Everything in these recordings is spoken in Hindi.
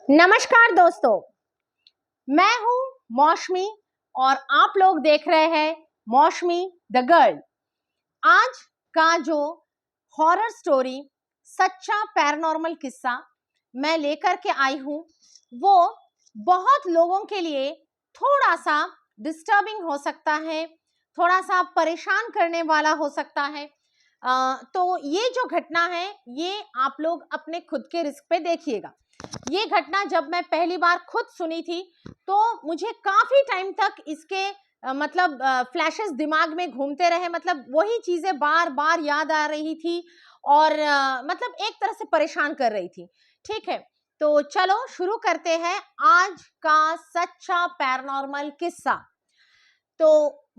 नमस्कार दोस्तों, मैं हूं मौसमी और आप लोग देख रहे हैं मौसमी द गर्ल। आज का जो हॉरर स्टोरी, सच्चा पैरानॉर्मल किस्सा मैं लेकर के आई हूं, वो बहुत लोगों के लिए थोड़ा सा डिस्टर्बिंग हो सकता है, थोड़ा सा परेशान करने वाला हो सकता है। तो ये जो घटना है, ये आप लोग अपने खुद के रिस्क पे देखिएगा। ये घटना जब मैं पहली बार खुद सुनी थी तो मुझे काफी टाइम तक इसके मतलब फ्लैशेस दिमाग में घूमते रहे, मतलब वही चीजें बार बार याद आ रही थी और मतलब एक तरह से परेशान कर रही थी। ठीक है, तो चलो शुरू करते हैं आज का सच्चा पैरानॉर्मल किस्सा। तो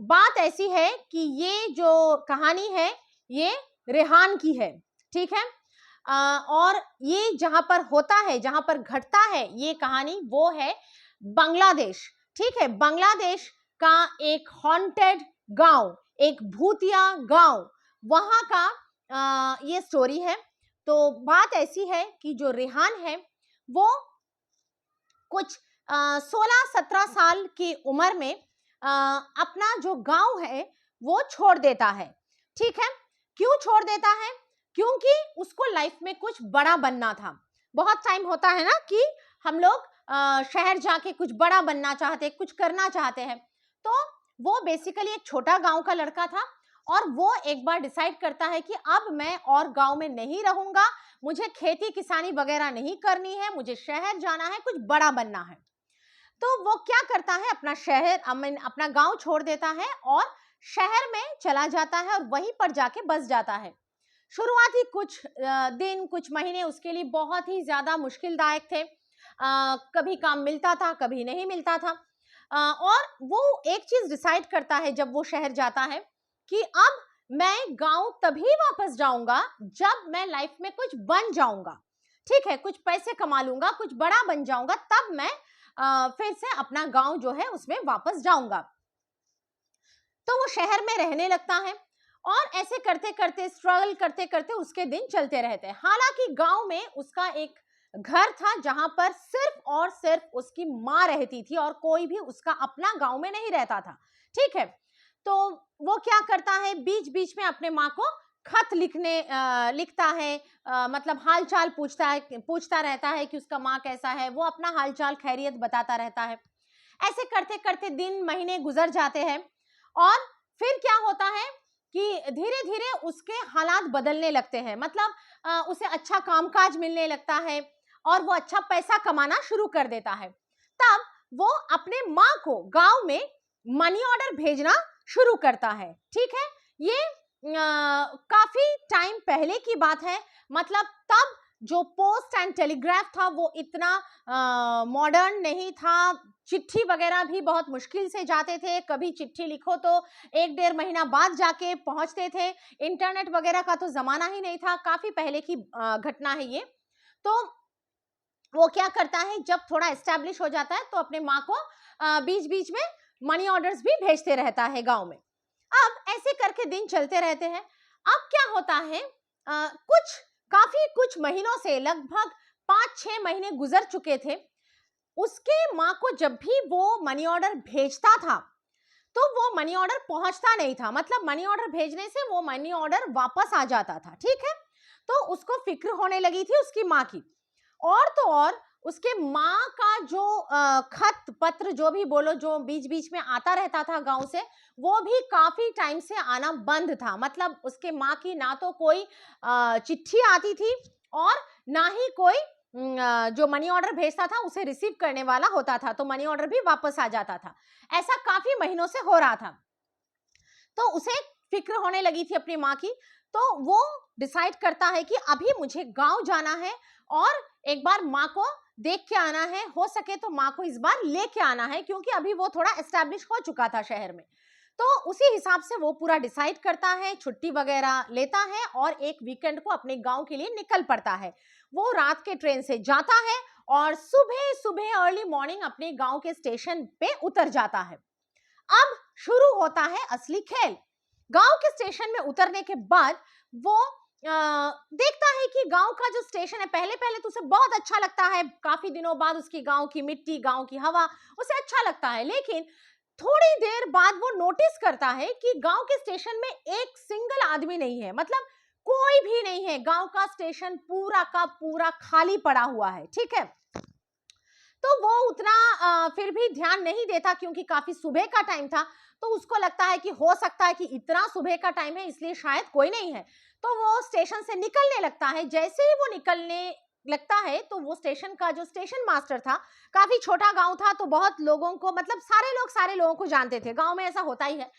बात ऐसी है कि ये जो कहानी है ये रेहान की है। ठीक है, और ये जहां पर होता है, जहां पर घटता है ये कहानी, वो है बांग्लादेश। ठीक है, बांग्लादेश का एक हॉन्टेड गांव, एक भूतिया गांव, वहां का ये स्टोरी है। तो बात ऐसी है कि जो रेहान है वो कुछ 16-17 साल की उम्र में अपना जो गांव है वो छोड़ देता है। ठीक है, क्यों छोड़ देता है? क्योंकि उसको लाइफ में कुछ बड़ा बनना था। बहुत टाइम होता है ना कि हम लोग शहर जाके कुछ बड़ा बनना चाहते, कुछ करना चाहते हैं। तो वो बेसिकली एक छोटा गांव का लड़का था और वो एक बार डिसाइड करता है कि अब मैं और गांव में नहीं रहूंगा, मुझे खेती किसानी वगैरह नहीं करनी है, मुझे शहर जाना है, कुछ बड़ा बनना है। तो वो क्या करता है, अपना शहर अपना गांव छोड़ देता है और शहर में चला जाता है और वहीं पर जाके बस जाता है। शुरुआती कुछ दिन, कुछ महीने उसके लिए बहुत ही ज्यादा मुश्किलदायक थे। कभी काम मिलता था, कभी नहीं मिलता था। और वो एक चीज डिसाइड करता है जब वो शहर जाता है कि अब मैं गांव तभी वापस जाऊंगा जब मैं लाइफ में कुछ बन जाऊंगा। ठीक है, कुछ पैसे कमा लूंगा, कुछ बड़ा बन जाऊंगा, तब मैं फिर से अपना गांव जो है उसमें वापस जाऊंगा। तो वो शहर में रहने लगता है और ऐसे करते करते, स्ट्रगल करते करते उसके दिन चलते रहते हैं। हालांकि गांव में उसका एक घर था जहां पर सिर्फ और सिर्फ उसकी माँ रहती थी और कोई भी उसका अपना गांव में नहीं रहता था। ठीक है, तो वो क्या करता है, बीच बीच में अपने माँ को खत लिखता है, मतलब हालचाल पूछता रहता है कि उसका माँ कैसा है, वो अपना हालचाल खैरियत बताता रहता है। ऐसे करते करते दिन महीने गुजर जाते हैं और फिर क्या होता है कि धीरे धीरे उसके हालात बदलने लगते हैं। मतलब उसे अच्छा कामकाज मिलने लगता है और वो अच्छा पैसा कमाना शुरू कर देता है। तब वो अपने माँ को गांव में मनी ऑर्डर भेजना शुरू करता है। ठीक है, ये काफी टाइम पहले की बात है। मतलब तब जो पोस्ट एंड टेलीग्राफ था वो इतना मॉडर्न नहीं था। चिट्ठी वगैरह भी बहुत मुश्किल से जाते थे, कभी चिट्ठी लिखो तो 1-1.5 महीना बाद जाके पहुंचते थे। इंटरनेट वगैरह का तो जमाना ही नहीं था, काफी पहले की घटना है ये। तो वो क्या करता है, जब थोड़ा एस्टैब्लिश हो जाता है तो अपने माँ को बीच बीच में मनी ऑर्डर्स भी भेजते रहता है गांव में। अब ऐसे करके दिन चलते रहते हैं। अब क्या होता है, कुछ महीनों से, लगभग 5-6 महीने गुजर चुके थे। उसके माँ को जब भी वो मनी ऑर्डर भेजता था तो वो मनी ऑर्डर पहुंचता नहीं था। मतलब मनी ऑर्डर भेजने से वो मनी ऑर्डर वापस आ जाता था। ठीक है, तो उसको फिक्र होने लगी थी उसकी माँ की। और तो और उसके माँ का जो खत पत्र जो भी बोलो, जो बीच बीच में आता रहता था गांव से, वो भी काफी टाइम से आना बंद था। मतलब उसके माँ की ना तो कोई चिट्ठी आती थी और ना ही कोई जो मनी ऑर्डर भेजता था उसे रिसीव करने वाला होता था, तो मनी ऑर्डर भी वापस आ जाता था। ऐसा काफी महीनों से हो रहा था। तो उसे फिक्र होने लगी थी अपनी माँ की। तो वो डिसाइड करता है कि अभी मुझे गांव जाना है और एक बार माँ को देख के आना है, हो सके तो माँ को इस बार लेके आना है, क्योंकि अभी वो थोड़ा एस्टैब्लिश हो चुका था शहर में। तो उसी हिसाब से वो पूरा डिसाइड करता है, छुट्टी वगैरह लेता है और एक वीकेंड को अपने गांव के लिए निकल पड़ता है। वो रात के ट्रेन से जाता है और सुबह सुबह अर्ली मॉर्निंग अपने गांव के स्टेशन पे उतर जाता है। अब शुरू होता है असली खेल। गांव के स्टेशन में उतरने के बाद वो देखता है कि गांव का जो स्टेशन है, पहले पहले तो उसे बहुत अच्छा लगता है, काफी दिनों बाद उसकी गांव की मिट्टी, गांव की हवा उसे अच्छा लगता है। लेकिन थोड़ी देर बाद वो नोटिस करता है कि गांव के स्टेशन में एक सिंगल आदमी नहीं है, मतलब कोई भी नहीं है, गांव का स्टेशन पूरा का पूरा खाली पड़ा हुआ है। ठीक है, तो वो उतना फिर भी ध्यान नहीं देता, क्योंकि काफी सुबह का टाइम था, तो उसको लगता है कि हो सकता है कि इतना सुबह का टाइम है इसलिए शायद कोई नहीं है। तो वो स्टेशन से निकलने लगता है। जैसे ही वो निकलने लगता है तो वो स्टेशन का जो स्टेशन मास्टर था, काफी छोटा गांव था, तो बहुत लोगों को, मतलब सारे लोगों को जानते थे, गांव में ऐसा होता ही है।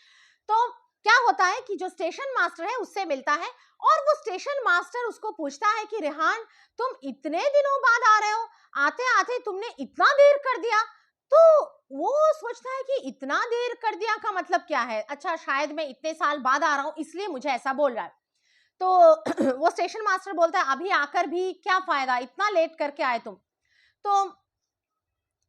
तो क्या होता है कि जो स्टेशन मास्टर है उससे मिलता है, और वो स्टेशन मास्टर उसको पूछता है कि रेहान, तुम इतने दिनों बाद आ रहे हो, आते आते तुमने इतना देर कर दिया। तो वो सोचता है कि इतना देर कर दिया का मतलब क्या है, अच्छा शायद मैं इतने साल बाद आ रहा हूं इसलिए मुझे ऐसा बोल रहा है। तो वो स्टेशन मास्टर बोलता है, अभी आकर भी क्या फायदा, इतना लेट करके आए तुम। तो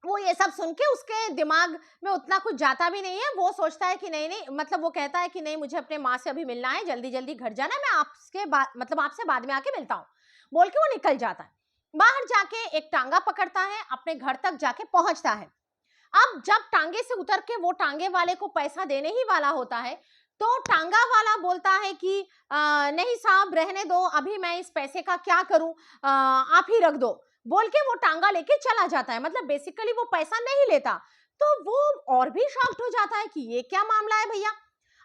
वो ये सब सुन के उसके दिमाग में उतना कुछ जाता भी नहीं है, वो सोचता है कि नहीं नहीं, मतलब वो कहता है कि नहीं, मुझे अपने माँ से अभी मिलना है, जल्दी जल्दी घर जाना है, मैं आपके बाद मतलब आपसे बाद में आके मिलता हूँ, बोल के वो निकल जाता है। बाहर जाके एक टांगा पकड़ता है, अपने घर तक जाके पहुंचता है। अब जब टांगे से उतर के वो टांगे वाले को पैसा देने ही वाला होता है, तो टांगा वाला बोलता है कि नहीं साहब रहने दो, अभी मैं इस पैसे का क्या करूं, आप ही रख दो, बोल के वो टांगा लेके चला जाता है। मतलब बेसिकली वो पैसा नहीं लेता। तो वो और भी शॉक्ड हो जाता है कि ये क्या मामला है भैया।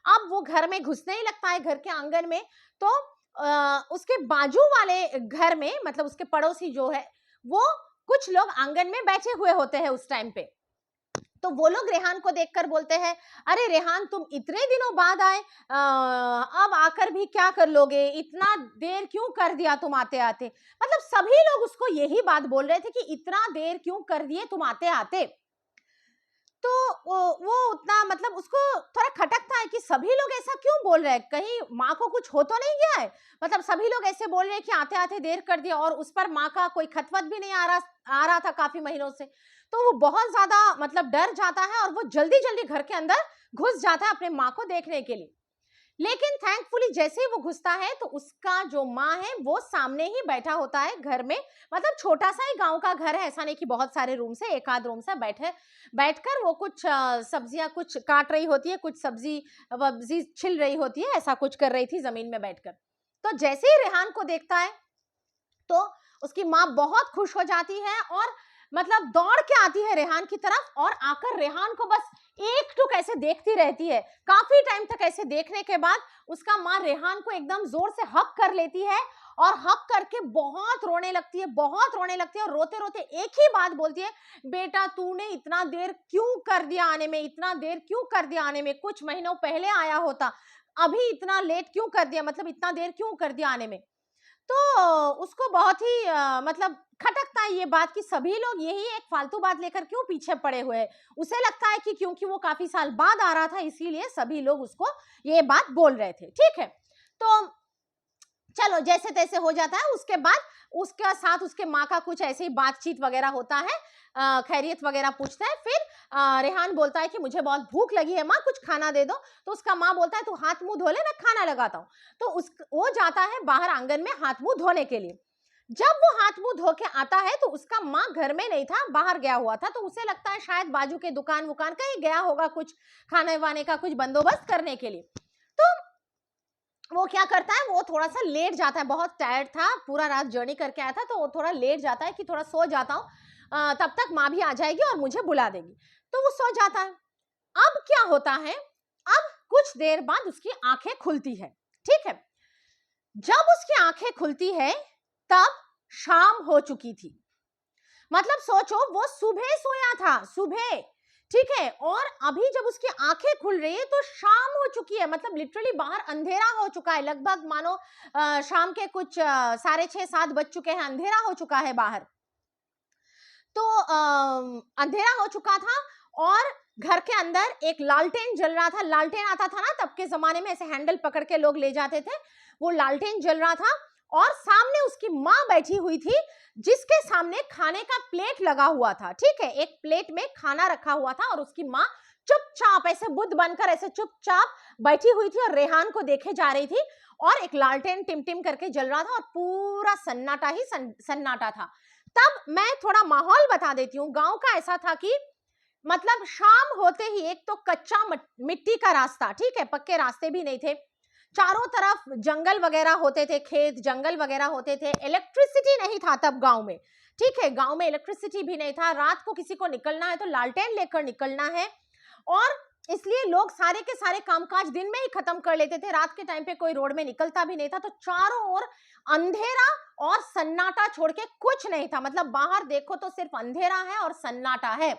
अब वो घर में घुसने ही लगता है, घर के आंगन में। तो उसके बाजू वाले घर में, मतलब उसके पड़ोसी जो है, वो कुछ लोग आंगन में बैठे हुए होते हैं उस टाइम पे। तो वो लोग रेहान को देखकर बोलते हैं, अरे रेहान तुम इतने दिनों बाद आए, अब आकर भी क्या कर लोगे, इतना देर क्यों कर दिया तुम आते आते। मतलब सभी लोग उसको यही बात बोल रहे थे कि इतना देर क्यों कर दिए तुम आते आते। तो वो उतना, मतलब उसको थोड़ा खटकता है कि सभी लोग ऐसा क्यों बोल रहे हैं, कहीं माँ को कुछ हो तो नहीं गया है। मतलब सभी लोग ऐसे बोल रहे हैं कि आते आते देर कर दिया, और उस पर माँ का कोई खतवत भी नहीं आ रहा था काफी महीनों से। तो वो बहुत ज्यादा मतलब डर जाता है, और वो जल्दी जल्दी घर के अंदर घुस जाता है अपने माँ को देखने के लिए। लेकिन थैंकफुली जैसे ही वो घुसता है तो उसका जो माँ है वो सामने ही बैठा होता है घर में। मतलब छोटा सा ही गांव का घर है, ऐसा नहीं कि बहुत सारे रूम से, एक आध रूम से बैठकर वो कुछ सब्जियां कुछ काट रही होती है, कुछ सब्जी वब्जी छिल रही होती है, ऐसा कुछ कर रही थी जमीन में बैठकर। तो जैसे ही रेहान को देखता है तो उसकी माँ बहुत खुश हो जाती है, और मतलब दौड़ के आती है रेहान की तरफ, और आकर रेहान को बस एक टुक ऐसे देखती रहती है। काफी टाइम तक ऐसे देखने के बाद उसका माँ रेहान को एकदम जोर से हक कर लेती है, और हक करके बहुत रोने लगती है, बहुत रोने लगती है, और रोते रोते एक ही बात बोलती है, बेटा तूने इतना देर क्यों कर दिया आने में, इतना देर क्यों कर दिया आने में, कुछ महीनों पहले आया होता, अभी इतना लेट क्यों कर दिया, मतलब इतना देर क्यों कर दिया आने में। तो उसको बहुत ही मतलब खटकता है ये बात कि सभी लोग यही एक फालतू बात लेकर क्यों पीछे पड़े हुए हैं। उसे लगता है कि क्योंकि वो काफी साल बाद आ रहा था इसीलिए सभी लोग उसको ये बात बोल रहे थे। ठीक है, तो चलो जैसे तैसे हो जाता है। उसके बाद उसके साथ उसके माँ का कुछ ऐसे ही बातचीत वगैरह होता है, खैरियत वगैरह पूछता है। फिर रेहान बोलता है कि मुझे बहुत भूख लगी है माँ, कुछ खाना दे दो। तो उसका माँ बोलता है तू हाथ मुंह धो ले, मैं खाना लगाता हूँ। तो वो जाता है बाहर आंगन में हाथ मुंह धोने के लिए। जब वो हाथ मुंह धो के आता है तो उसका माँ घर में नहीं था, बाहर गया हुआ था। तो उसे लगता है शायद बाजू के दुकान वुकान कहीं गया होगा, कुछ खाने वाने का कुछ बंदोबस्त करने के लिए। तो वो क्या करता है, वो थोड़ा सा लेट जाता है, बहुत टायर्ड था, पूरा रात जर्नी करके आया था, तो वो थोड़ा लेट जाता है कि थोड़ा सो जाता हूँ, तब तक माँ भी आ जाएगी और मुझे बुला देगी। तो वो सो जाता है। अब क्या होता है, अब कुछ देर बाद उसकी आंखें खुलती है। ठीक है, जब उसकी आंखें खुलती है तब शाम हो चुकी थी। मतलब सोचो वो सुबह सोया था, सुबह, ठीक है, और अभी जब उसकी आंखें खुल रही है तो शाम हो चुकी है। मतलब लिटरली बाहर अंधेरा हो चुका है, लगभग मानो शाम के कुछ 6:30-7 बज चुके हैं, अंधेरा हो चुका है बाहर। तो अंधेरा हो चुका था, और घर के अंदर एक लालटेन जल रहा था। लालटेन आता था ना तब के जमाने में, ऐसे हैंडल पकड़ के लोग ले जाते थे, वो लालटेन जल रहा था, और सामने उसकी माँ बैठी हुई थी, जिसके सामने खाने का प्लेट लगा हुआ था। ठीक है, एक प्लेट में खाना रखा हुआ था, और उसकी माँ चुपचाप ऐसे बुद्ध बनकर ऐसे चुपचाप बैठी हुई थी और रेहान को देखे जा रही थी, और एक लालटेन टिमटिम करके जल रहा था और पूरा सन्नाटा ही सन्नाटा था। तब मैं थोड़ा माहौल बता देती हूँ। गांव का ऐसा था कि मतलब शाम होते ही, एक तो कच्चा मिट्टी का रास्ता, ठीक है, पक्के रास्ते भी नहीं थे, चारों तरफ जंगल वगैरह होते थे, खेत जंगल वगैरह होते थे, इलेक्ट्रिसिटी नहीं था तब गांव में, ठीक है, गांव में इलेक्ट्रिसिटी भी नहीं था, रात को किसी को निकलना है तो लालटेन लेकर निकलना है, और इसलिए लोग सारे के सारे कामकाज दिन में ही खत्म कर लेते थे, रात के टाइम पे कोई रोड में निकलता भी नहीं था, तो चारों ओर अंधेरा और सन्नाटा छोड़ के कुछ नहीं था, मतलब बाहर देखो तो सिर्फ अंधेरा है और सन्नाटा है,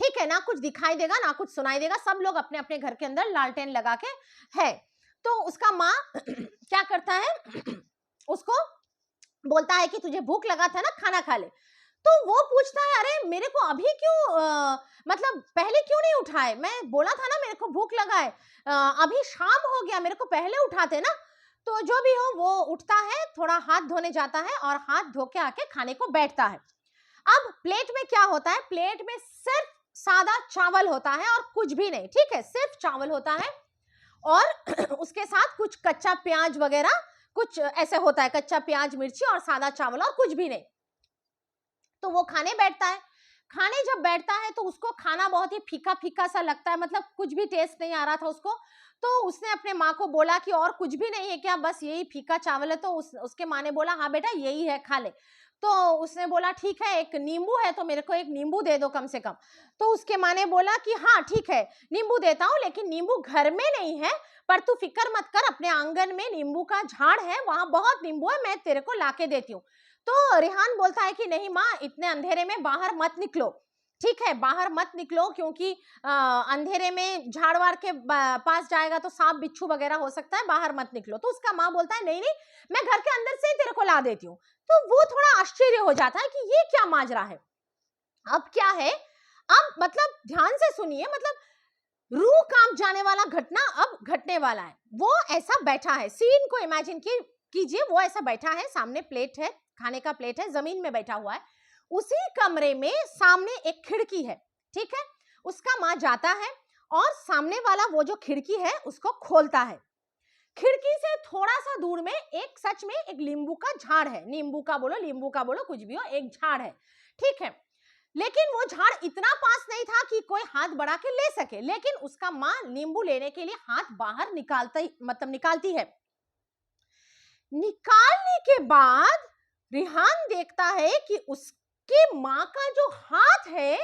ठीक है, ना कुछ दिखाई देगा ना कुछ सुनाई देगा, सब लोग अपने अपने घर के अंदर लालटेन लगा के है। तो उसका माँ क्या करता है, उसको बोलता है कि तुझे भूख लगा था ना, खाना खा ले। तो वो पूछता है, अरे मेरे को अभी क्यों मतलब पहले क्यों नहीं उठाए, मैं बोला था ना मेरे को भूख लगा है, अभी शाम हो गया, मेरे को पहले उठाते ना। तो जो भी हो वो उठता है, थोड़ा हाथ धोने जाता है और हाथ धो के आके खाने को बैठता है। अब प्लेट में क्या होता है, प्लेट में सिर्फ सादा चावल होता है और कुछ भी नहीं, ठीक है, सिर्फ चावल होता है, और उसके साथ कुछ कच्चा प्याज वगैरह कुछ ऐसे होता है, कच्चा प्याज मिर्ची और सादा चावल और कुछ भी नहीं। तो वो खाने बैठता है, खाने जब बैठता है तो उसको खाना बहुत ही फीका फीका सा लगता है, मतलब कुछ भी टेस्ट नहीं आ रहा था उसको। तो उसने अपने माँ को बोला कि और कुछ भी नहीं है क्या, बस यही फीका चावल है। तो उसके माँ ने बोला हाँ बेटा यही है, खा ले। तो उसने बोला ठीक है, एक नींबू है तो मेरे को एक नींबू दे दो कम से कम। तो उसके माँ ने बोला कि हाँ ठीक है नींबू देता हूँ, लेकिन नींबू घर में नहीं है, पर तू फिक्र मत कर, अपने आंगन में नींबू का झाड़ है, वहां बहुत नींबू है, मैं तेरे को लाके देती हूँ। तो रेहान बोलता है कि नहीं माँ, इतने अंधेरे में बाहर मत निकलो, ठीक है, बाहर मत निकलो, क्योंकि अंधेरे में झाड़वार के पास जाएगा तो सांप बिच्छू वगैरह हो सकता है, बाहर मत निकलो। तो उसका माँ बोलता है नहीं नहीं, मैं घर के अंदर से ही तेरे को ला देती हूँ। तो वो थोड़ा आश्चर्य हो जाता है कि ये क्या माजरा है। अब क्या है, अब मतलब ध्यान से सुनिए, मतलब रूह कांप जाने वाला घटना अब घटने वाला है। वो ऐसा बैठा है, सीन को इमेजिन कीजिए, वो ऐसा बैठा है, सामने प्लेट है, खाने का प्लेट है, जमीन में बैठा हुआ है, उसी कमरे में सामने एक खिड़की है, ठीक है, उसका माँ जाता है और सामने वाला वो जो खिड़की है उसको खोलता है। खिड़की से थोड़ा सा दूर में एक, सच में एक नींबू का झाड़ है, नींबू का बोलो कुछ भी हो, एक झाड़ है, ठीक है, लेकिन वो झाड़ इतना पास नहीं था कि कोई हाथ बढ़ा के ले सके, लेकिन उसका माँ नींबू लेने के लिए हाथ बाहर निकालती है। निकालने के बाद रिहान देखता है कि उसकी माँ का जो हाथ है,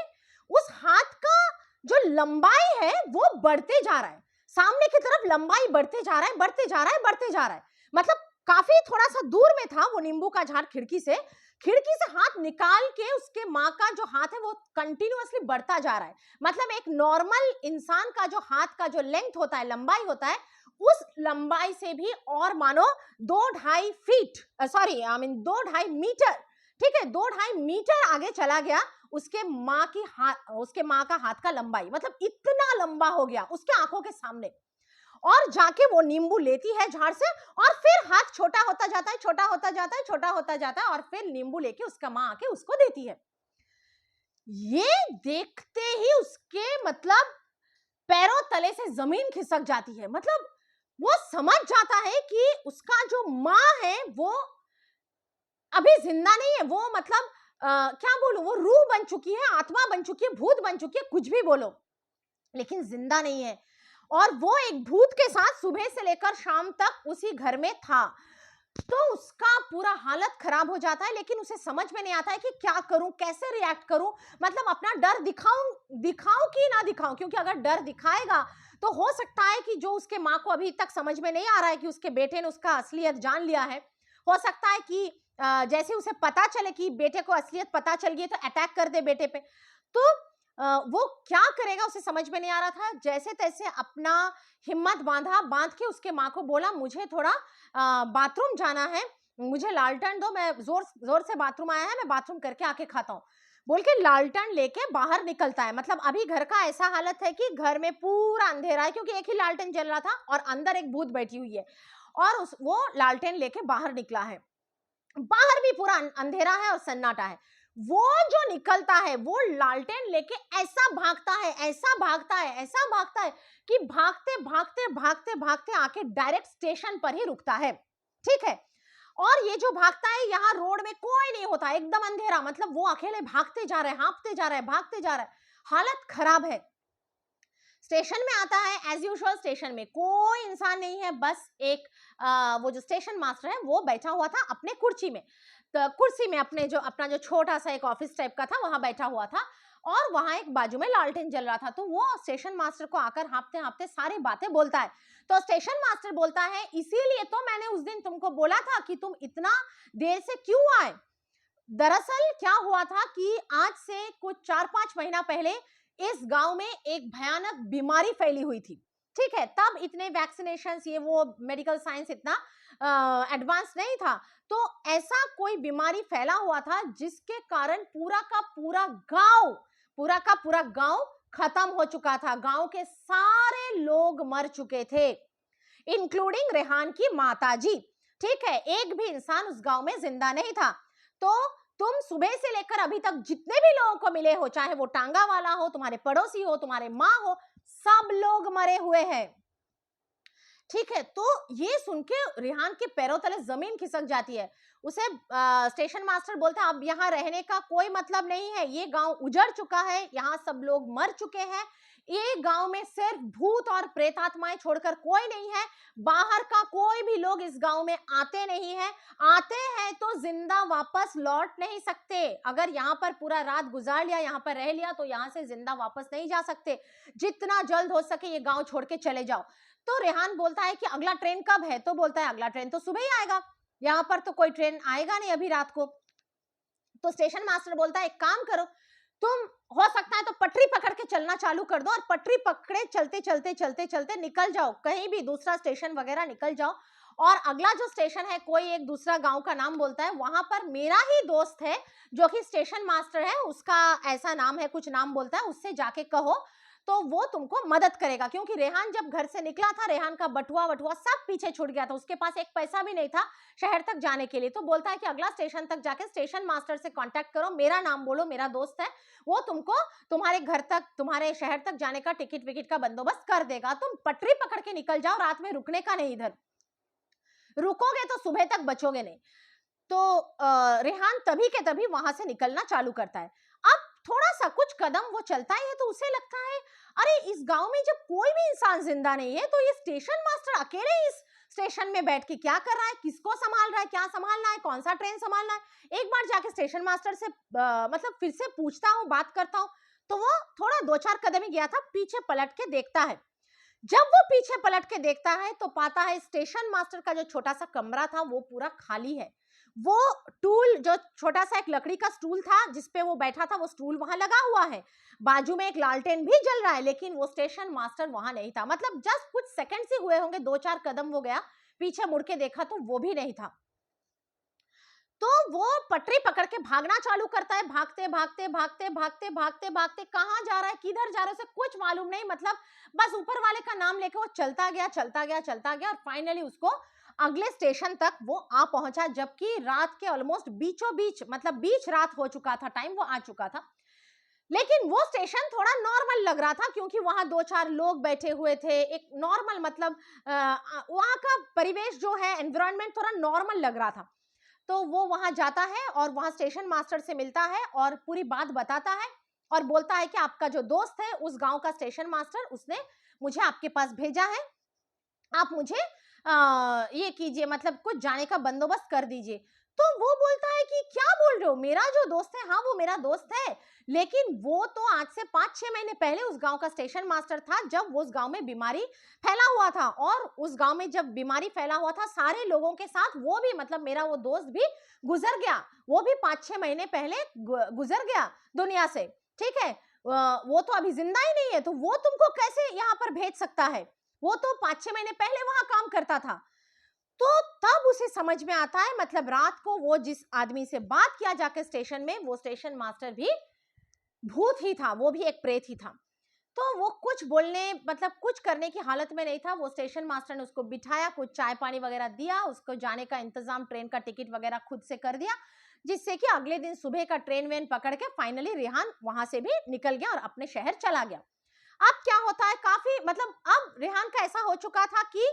उस हाथ का जो लंबाई है वो बढ़ते जा रहा है, सामने की तरफ लंबाई बढ़ते जा रहा है, बढ़ते जा रहा है, बढ़ते जा रहा है, मतलब काफी थोड़ा सा दूर में था वो नींबू का झाड़। खिड़की से हाथ निकाल के उसके माँ का जो हाथ है वो कंटिन्यूअसली बढ़ता जा रहा है, मतलब एक नॉर्मल इंसान का जो हाथ का जो लेंथ होता है, लंबाई होता है, उस लंबाई से भी और मानो 2-2.5 feet, sorry I mean 2-2.5 metre, ठीक है, 2-2.5 मीटर आगे चला गया उसके माँ का हाथ का लंबाई, मतलब इतना लंबा हो गया उसके आंखों के सामने। और जाके वो नींबू लेती है झाड़ से, और फिर हाथ छोटा होता जाता है, छोटा होता जाता है, छोटा होता जाता है, और फिर नींबू लेके उसका माँ आके उसको देती है। ये देखते ही उसके मतलब पैरों तले से जमीन खिसक जाती है, मतलब वो समझ जाता है कि उसका जो माँ है वो अभी जिंदा नहीं है, वो मतलब क्या बोलूं, वो रूह बन चुकी है, आत्मा बन चुकी है, भूत बन चुकी है, कुछ भी बोलो, लेकिन जिंदा नहीं है। और वो एक भूत के साथ सुबह से लेकर शाम तक उसी घर में था। तो उसका पूरा हालत खराब हो जाता है, लेकिन उसे समझ में नहीं आता है कि क्या करूं, कैसे रिएक्ट करूं, मतलब अपना डर दिखाऊं कि ना दिखाऊं, क्योंकि अगर डर दिखाएगा तो हो सकता है कि जो उसके माँ को अभी तक समझ में नहीं आ रहा है कि उसके बेटे ने उसका असलियत जान लिया है, हो सकता है कि जैसे उसे पता चले कि बेटे को असलियत पता चल गई तो अटैक कर दे बेटे पे। तो वो क्या करेगा उसे समझ में नहीं आ रहा था, जैसे तैसे अपना हिम्मत बांध के उसके माँ को बोला मुझे थोड़ा बाथरूम जाना है, मुझे लालटेन दो, मैं जोर से बाथरूम आया है, मैं बाथरूम करके आके खाता हूँ, बोल के लालटेन लेके बाहर निकलता है। मतलब अभी घर का ऐसा हालत है कि घर में पूरा अंधेरा है, क्योंकि एक ही लालटेन जल रहा था और अंदर एक भूत बैठी हुई है, और वो लालटेन लेके बाहर निकला है, बाहर भी पूरा अंधेरा है और सन्नाटा है। वो जो निकलता है वो लालटेन लेके ऐसा भागता है, ऐसा भागता है, ऐसा भागता है कि भागते भागते भागते भागते आके डायरेक्ट स्टेशन पर ही रुकता है। ठीक है, और ये जो भागता है, यहाँ रोड में कोई नहीं होता, एकदम अंधेरा, मतलब वो अकेले भागते जा रहे हैं, हाँपते जा रहे हैं, भागते जा रहे हैं, हालत खराब है। स्टेशन में आता है, एज यूजुअल स्टेशन में कोई इंसान नहीं है, बस एक वो जो स्टेशन मास्टर है वो बैठा हुआ था अपने कुर्सी में, तो कुर्सी में अपना जो छोटा सा एक ऑफिस टाइप का था वहां बैठा हुआ था, और वहां एक बाजू में लालटेन जल रहा था। तो वो स्टेशन मास्टर को आकर हाँपते हाँपते सारी बातें बोलता है। तो स्टेशन मास्टर बोलता है, इसीलिए तो मैंने उस दिन तुमको बोला था कि तुम इतना देर से क्यों आए। दरअसल क्या हुआ था कि आज से कुछ 4-5 महीना पहले इस गांव में एक भयानक बीमारी फैली हुई थी। ठीक है, तब इतने वैक्सीनेशंस, ये वो मेडिकल साइंस इतना एडवांस नहीं था। तो ऐसा कोई बीमारी फैला हुआ था जिसके कारण पूरा का पूरा गांव खत्म हो चुका था। गांव के सारे लोग मर चुके थे, इंक्लूडिंग रेहान की माताजी। ठीक है, एक भी इंसान उस गांव में जिंदा नहीं था। तो तुम सुबह से लेकर अभी तक जितने भी लोगों को मिले हो, चाहे वो टांगा वाला हो, तुम्हारे पड़ोसी हो, तुम्हारे माँ हो, सब लोग मरे हुए हैं। ठीक है, तो ये सुन के रेहान के पैरों तले जमीन खिसक जाती है। उसे स्टेशन मास्टर बोलता है, अब यहाँ रहने का कोई मतलब नहीं है, ये गांव उजड़ चुका है, यहाँ सब लोग मर चुके हैं, ये गांव में सिर्फ भूत और प्रेतात्माएं छोड़कर कोई नहीं है, बाहर का कोई भी लोग इस गांव में आते नहीं है, आते हैं तो जिंदा वापस लौट नहीं सकते। अगर यहाँ पर पूरा रात गुजार लिया, यहाँ पर रह लिया, तो यहाँ से जिंदा वापस नहीं जा सकते। जितना जल्द हो सके ये गांव छोड़ के चले जाओ। तो रेहान बोलता है कि अगला ट्रेन कब है? तो बोलता है अगला ट्रेन तो सुबह ही आएगा, यहाँ पर तो कोई ट्रेन आएगा नहीं अभी रात को। तो स्टेशन मास्टर बोलता है, एक काम करो, तुम हो सकता है तो पटरी पकड़ के चलना चालू कर दो, और पटरी पकड़े चलते चलते चलते चलते निकल जाओ, कहीं भी दूसरा स्टेशन वगैरह निकल जाओ, और अगला जो स्टेशन है, कोई एक दूसरा गांव का नाम बोलता है, वहां पर मेरा ही दोस्त है जो कि स्टेशन मास्टर है, उसका ऐसा नाम है, कुछ नाम बोलता है, उससे जाके कहो तो वो तुमको मदद करेगा। क्योंकि रेहान जब घर से निकला था, रेहान का बटुआ वटुआ सब पीछे छूट गया था, उसके पास एक पैसा भी नहीं था शहर तक जाने के लिए। तो बोलता है कि अगला स्टेशन तक जाके स्टेशन मास्टर से कांटेक्ट करो, मेरा नाम बोलो, मेरा दोस्त है, वो तुमको तुम्हारे घर तक, तुम्हारे शहर तक जाने का टिकट विकेट का बंदोबस्त कर देगा। तुम पटरी पकड़ के निकल जाओ, रात में रुकने का नहीं, इधर रुकोगे तो सुबह तक बचोगे नहीं। तो रेहान तभी के तभी वहां से निकलना चालू करता है। अब थोड़ा सा कुछ कदम वो चलता है तो उसे लगता है, अरे इस गांव में जब कोई भी इंसान जिंदा नहीं है, तो ये स्टेशन मास्टर अकेले इस स्टेशन में बैठ के क्या कर रहा है, किसको संभाल रहा है, क्या संभालना है, कौन सा ट्रेन संभालना है। एक बार जाके स्टेशन मास्टर से मतलब फिर से पूछता हूँ, बात करता हूँ। तो वो थोड़ा 2-4 कदम ही गया था, पीछे पलट के देखता है। जब वो पीछे पलट के देखता है तो पाता है स्टेशन मास्टर का जो छोटा सा कमरा था वो पूरा खाली है। वो टूल, जो छोटा सा एक लकड़ी का स्टूल था जिसपे वो बैठा था, वो स्टूल वहां लगा हुआ है, बाजू में एक लालटेन भी जल रहा है, लेकिन वो स्टेशन मास्टर वहां नहीं था। मतलब जस्ट कुछ सेकंड ही हुए होंगे, 2-4 कदम वो गया, पीछे मुड़ के देखा तो वो भी नहीं था। तो वो पटरी पकड़ के भागना चालू करता है, भागते भागते भागते भागते भागते भागते, कहाँ जा रहा है, किधर जा रहा है, उसे कुछ मालूम नहीं। मतलब बस ऊपर वाले का नाम लेके वो चलता गया चलता गया चलता गया, और फाइनली उसको अगले स्टेशन तक वो आ पहुंचा, जबकि रात के ऑलमोस्ट बीचों बीच, मतलब बीच रात हो चुका था, टाइम वो आ चुका था। लेकिन वो स्टेशन थोड़ा नॉर्मल लग रहा था, क्योंकि वहां 2-4 लोग बैठे हुए थे, एक नॉर्मल, मतलब वहां का परिवेश जो है, एनवायरनमेंट थोड़ा नॉर्मल लग रहा था। तो वो वहां जाता है और वहां स्टेशन मास्टर से मिलता है और पूरी बात बताता है, और बोलता है कि आपका जो दोस्त है उस गांव का स्टेशन मास्टर, उसने मुझे आपके पास भेजा है, आप मुझे ये कीजिए, मतलब कुछ जाने का बंदोबस्त कर दीजिए। तो वो बोलता है कि क्या बोल रहे हो, मेरा जो दोस्त है, हाँ वो मेरा दोस्त है, लेकिन वो तो आज से 5-6 महीने पहले उस गांव का स्टेशन मास्टर था, जब वो उस गांव में बीमारी फैला हुआ था, और उस गांव में जब बीमारी फैला हुआ था सारे लोगों के साथ, वो भी, मतलब मेरा वो दोस्त भी गुजर गया, वो भी 5-6 महीने पहले गुजर गया दुनिया से। ठीक है, वो तो अभी जिंदा ही नहीं है, तो वो तुमको कैसे यहाँ पर भेज सकता है, वो तो 5-6 महीने पहले वहां काम करता था। तो तब उसे समझ में आता है, मतलब रात को वो जिस आदमी से बात किया जाकर स्टेशन में, वो स्टेशन मास्टर भी भूत ही था, वो भी एक प्रेत ही था। तो वो कुछ बोलने, मतलब कुछ करने की हालत में नहीं था। वो स्टेशन मास्टर ने उसको बिठाया, कुछ चाय पानी वगैरह दिया, उसको जाने का इंतजाम, ट्रेन का टिकट वगैरह खुद से कर दिया। जिससे कि अगले दिन सुबह का ट्रेन वेन पकड़ के फाइनली रेहान वहां से भी निकल गया और अपने शहर चला गया। अब क्या होता है, काफी मतलब अब रेहान का ऐसा हो चुका था कि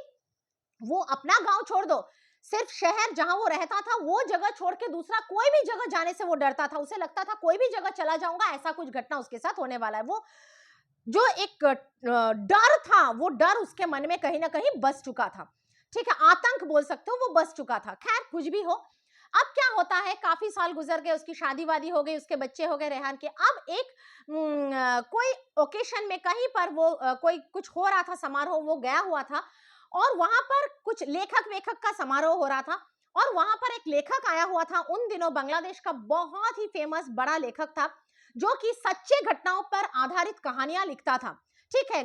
वो अपना गांव छोड़ दो, सिर्फ शहर जहां वो रहता था वो जगह छोड़ के दूसरा कोई भी जगह जाने से वो डरता था। उसे लगता था कोई भी जगह चला जाऊंगा ऐसा कुछ घटना उसके साथ होने वाला है। वो जो एक डर था, वो डर उसके मन में कहीं ना कहीं बस चुका था। ठीक है, आतंक बोल सकते हो, वो बस चुका था। खैर कुछ भी हो, अब क्या होता है, काफी साल गुजर गए, उसकी शादी वादी हो गई, उसके बच्चे हो गए रेहान के। अब एक कोई ओकेशन में कहीं पर वो कोई कुछ हो रहा था, समारोह, वो गया हुआ था और वहां पर कुछ लेखक वेखक का समारोह हो रहा था और वहां पर एक लेखक आया हुआ था। उन दिनों बांग्लादेश का बहुत ही फेमस बड़ा लेखक था जो कि सच्चे घटनाओं पर आधारित कहानियां लिखता था। ठीक है,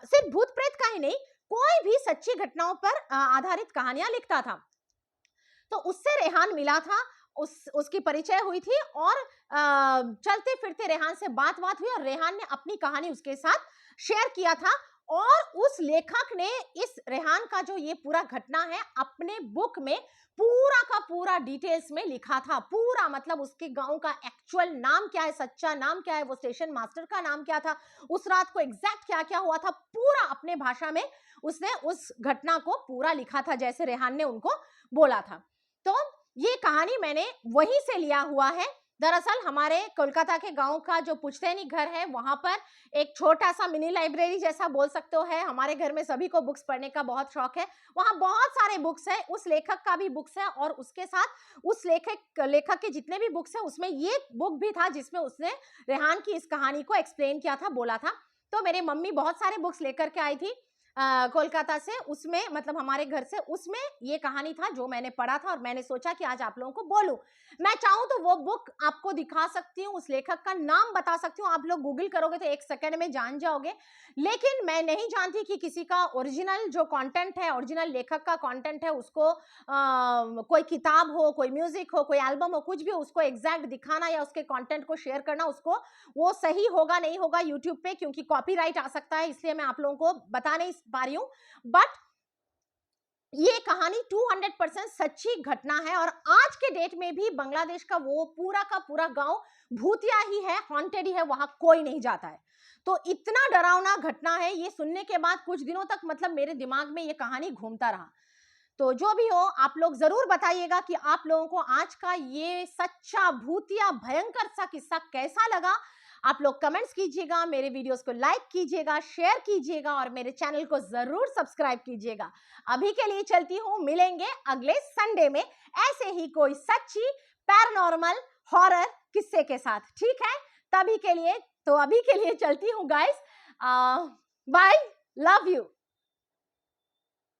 सिर्फ भूत प्रेत का ही नहीं, कोई भी सच्ची घटनाओं पर आधारित कहानियां लिखता था। तो उससे रेहान मिला था, उसकी परिचय हुई थी और चलते फिरते रेहान से बात हुई और रेहान ने अपनी कहानी उसके साथ शेयर किया था। और उस लेखक ने इस रेहान का जो ये पूरा घटना है अपने बुक में पूरा का पूरा डिटेल्स में लिखा था। पूरा मतलब उसके गांव का एक्चुअल नाम क्या है, सच्चा नाम क्या है, वो स्टेशन मास्टर का नाम क्या था, उस रात को एग्जैक्ट क्या क्या हुआ था, पूरा अपने भाषा में उसने उस घटना को पूरा लिखा था जैसे रेहान ने उनको बोला था। तो ये कहानी मैंने वहीं से लिया हुआ है। दरअसल हमारे कोलकाता के गांव का जो पुश्तैनी घर है वहां पर एक छोटा सा मिनी लाइब्रेरी जैसा बोल सकते हो है। हमारे घर में सभी को बुक्स पढ़ने का बहुत शौक है, वहां बहुत सारे बुक्स है, उस लेखक का भी बुक्स है और उसके साथ उस लेखक के जितने भी बुक्स है उसमें ये बुक भी था जिसमें उसने रेहान की इस कहानी को एक्सप्लेन किया था, बोला था। तो मेरी मम्मी बहुत सारे बुक्स लेकर के आई थी कोलकाता से, उसमें मतलब हमारे घर से, उसमें ये कहानी था जो मैंने पढ़ा था और मैंने सोचा कि आज आप लोगों को बोलूं। मैं चाहूं तो वो बुक आपको दिखा सकती हूँ, उस लेखक का नाम बता सकती हूँ, आप लोग गूगल करोगे तो एक सेकंड में जान जाओगे। लेकिन मैं नहीं जानती कि किसी का ओरिजिनल जो कंटेंट है, ओरिजिनल लेखक का कंटेंट है, उसको कोई किताब हो, कोई म्यूजिक हो, कोई एल्बम हो, कुछ भी, उसको एग्जैक्ट दिखाना या उसके कंटेंट को शेयर करना, उसको वो सही होगा नहीं होगा यूट्यूब पे, क्योंकि कॉपीराइट आ सकता है, इसलिए मैं आप लोगों को बता नहीं पा रही हूं। बट ये कहानी 200% सच्ची घटना है और आज के डेट में भी बांग्लादेश का वो पूरा का पूरा गांव भूतिया ही है, हॉन्टेड ही है, वहां कोई नहीं जाता है। तो इतना डरावना घटना है, ये सुनने के बाद कुछ दिनों तक मतलब मेरे दिमाग में ये कहानी घूमता रहा। तो जो भी हो, आप लोग जरूर बताइएगा कि आप लोगों को आज का ये सच्चा भूतिया भयंकर सा किस्सा कैसा लगा। आप लोग कमेंट्स कीजिएगा, मेरे वीडियोस को लाइक कीजिएगा, शेयर कीजिएगा और मेरे चैनल को जरूर सब्सक्राइब कीजिएगा। अभी के लिए चलती हूँ, मिलेंगे अगले संडे में ऐसे ही कोई सच्ची पैरानॉर्मल हॉरर किस्से के साथ। ठीक है, तभी के लिए, तो अभी के लिए चलती हूँ गाइस, बाय, लव यू।